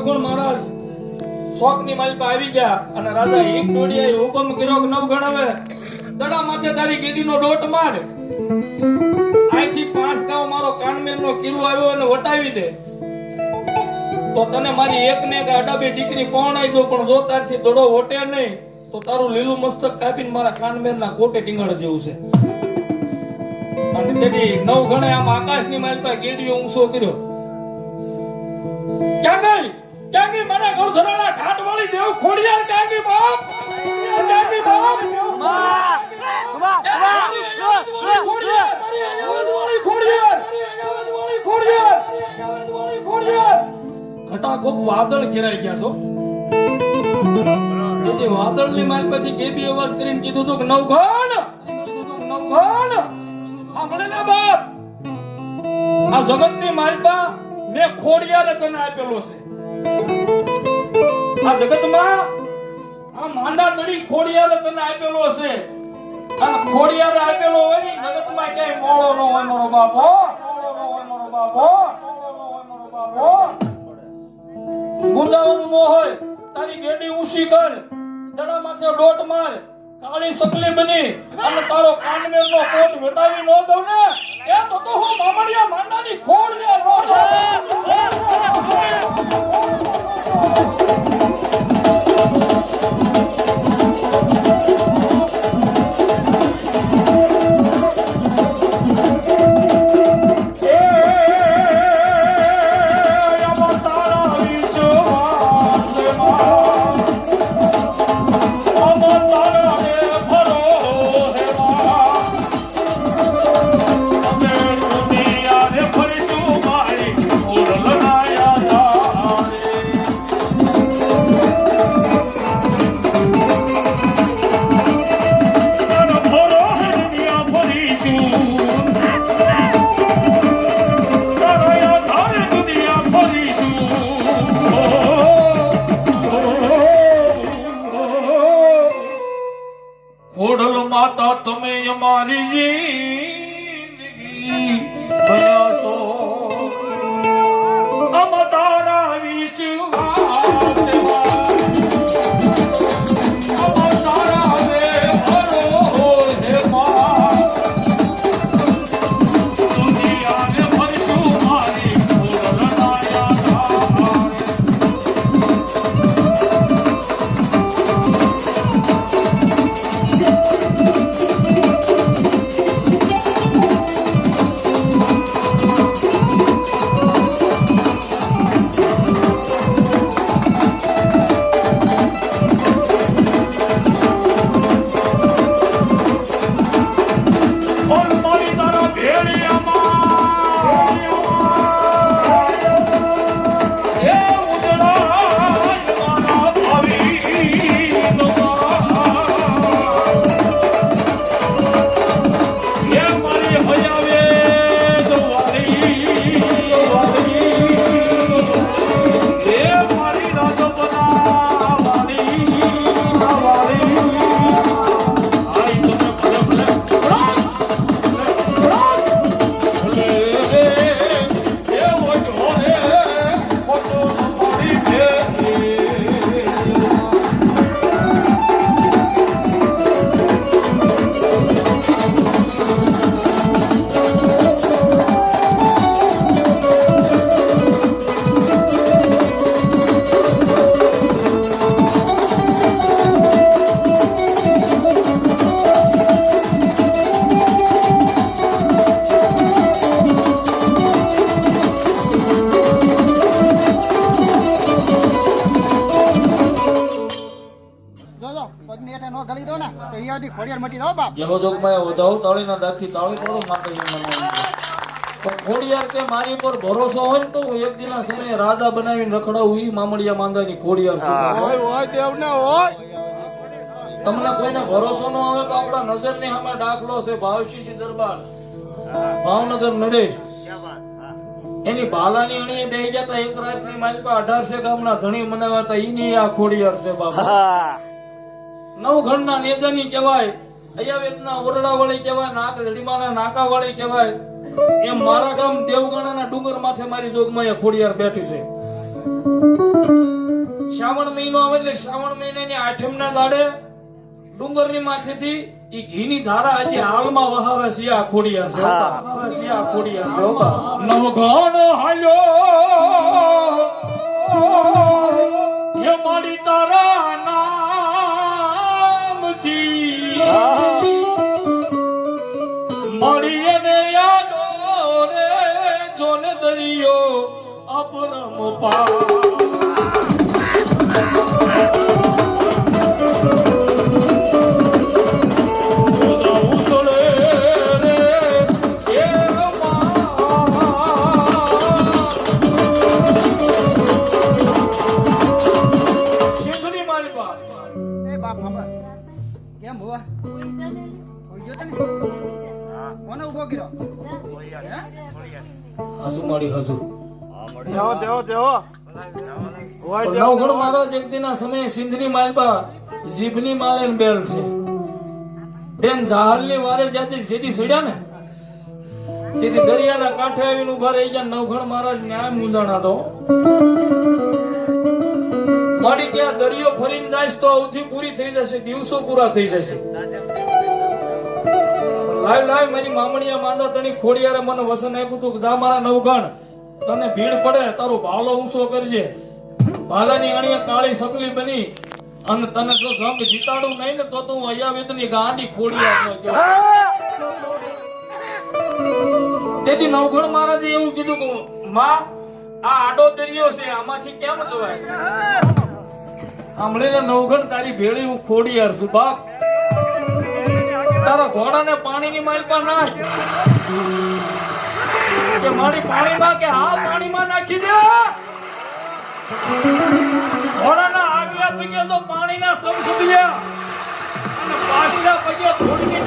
નવગુણ મહારાજ શોકની માલ પર આવી ગયા અને રાજા એક દોડીએ હુકમ કર્યો કે નવગણ હવે દડા માથે તારી ગેડીનો ડોટ માર. અહીંથી 5 ગાવ મારો કાનમેરનો કિલ્લો આવ્યો અને વટાવી દે તો તને મારી એક ને એક અડાબી દીકરી પરણાઈ દો, પણ જો તારથી દડો વટે નહીં તો તારું લીલું મસ્તક કાપીને મારા કાનમેરના કોટે ટીંગાડ જેવું છે. અને તેની નવગણે આમ આકાશની માલ પર ગેડીઓ ઊંચો કર્યો. ક્યાં ગઈ મારા ગોળધરાના ઠાઠ વાળી દેવ ખોડિયાર? ક્યાં ગઈ બાપ? ક્યાં ગઈ બાપ? ઘટાકોપ વાદળ ઘેરાઈ ગયા છો. તેથી વાદળની માલ પરથી કેબી અવાજ કરીને કીધું હતું કે નવગણ સાંભળે ને બાપ, આ જગતની માલપા મેં ખોડિયારે તને આપેલો છે. આ જગતમાં આ માંડા તળી ખોડિયારે તને આપેલો છે. અને ખોડિયારે આપેલો હોય ને જગતમાં ક્યાંય મોળો ન હોય મારો બાપો, મોળો ન હોય મારો બાપો, મોળો ન હોય મારો બાપો. ગુંજાવાનું ન હોય. તારી ગેડી ઊંચી કર, જડા માથે ડોટ માર, કાળી સકલી બની અને તારો કાનમેરનો કોટ વેટાવી ન દઉં ને એ તો હું મામડિયા માંડાની ખોડ ને ખોડલ માતા તમે અમારી જિંદગી બન્યા છો. અમ તારા વિશ્વાસમાં અમ તારા રે ભરોસે માં દુનિયાને ભરશું મારી ખોડલ નાયા જેવો જોગમાં વધાવ તાળીના દાખથી તાળી પડો માટે પણ ખોડિયાર કે મારી પર ભરોસો હોય ને તો હું એક દિના સમયે રાજા બનાવીને રખડાવું. ઈ મામડિયા માંદાની ખોડિયાર તમને કોઈને ભરોસો ન આવે તો આપણા નજરની સામે દાખલો છે ભાવશીજી દરબાર ભાવનગર નરેશ. એની ભાલાની અણી બે જતા એક રાતની મારી પર 1800 ગામના ધણી મનાવતા ઈની આ ખોડિયાર છે બાબા. નવઘણના નેજાની કહેવાય, અયાવેદના ઓરડા વાળી કહેવાય, નાક જડીમાના નાકા વાળી કહેવાય. એમ મારા ગામ દેવગણાના ડુંગર માથે મારી જોગમાં ખોડિયાર બેઠી છે. શ્રાવણ મહિનો આવે એટલે શ્રાવણ મહિનાની આઠમના દાડે ડુંગરની માથેથી ઈ ઘીની ધારા હજી હાલમાં વહાવે છે આ ખોડિયાર છે. વહાવે છે આ ખોડિયાર છે. નવઘણ હાલ્યો હે મારી તારા નામથી મળી એને યાદો રે જોને દરિયો અપરમ પાર. કેમ હુઆ કોઈ ગયો તને કોને ઉભો કર્યો હજુ મળી હજુ જાઓ જાઓ જાઓ નવઘણ મહારાજ એક દિના સમયે સિંધની માલપા જીભની માલે બેલ છે બેન જહાલની વારે જ્યાંથી જેદી સડ્યા ને તેથી દરિયાના કાંઠે આવીને ઉભા રહી ગયા. નવઘણ મહારાજ ન્યાય મૂંઝાણા તો મારી કે આ દરિયો ફરીને જાય તો અવધિ પૂરી થઈ જશે, દિવસો પૂરા થઈ જશે. લાય લાય મારી મામણીયા માંદા તણી ખોડિયારે મને વસન આપ્યું હતું કે જા મારા નવઘણ તને ભીડ પડે તારો ભાલો ઊંચો કરજે. ભાલાની અણીએ કાળી સકલી બની અને તને જો જંગ જીતાડું નહીં ને તો તું અયાવિતની ગાંડી ખોડિયાર નો કહેવાય. તેથી નવઘણ મહારાજે એવું કીધું કે માં આ આડો દરિયો છે આમાંથી કેમ જવાય? સાંભળીને નવઘણ તારી ભેળી હું ખોડિયાર છું બાપ. તારા ઘોડાને પાણીની માલપા નાખ કે મારી પાણીમાં કે હા પાણીમાં નાખી દે. ઘોડાના આગલા પગે તો પાણીના સમસબિયા અને પાછલા પગે થોડીની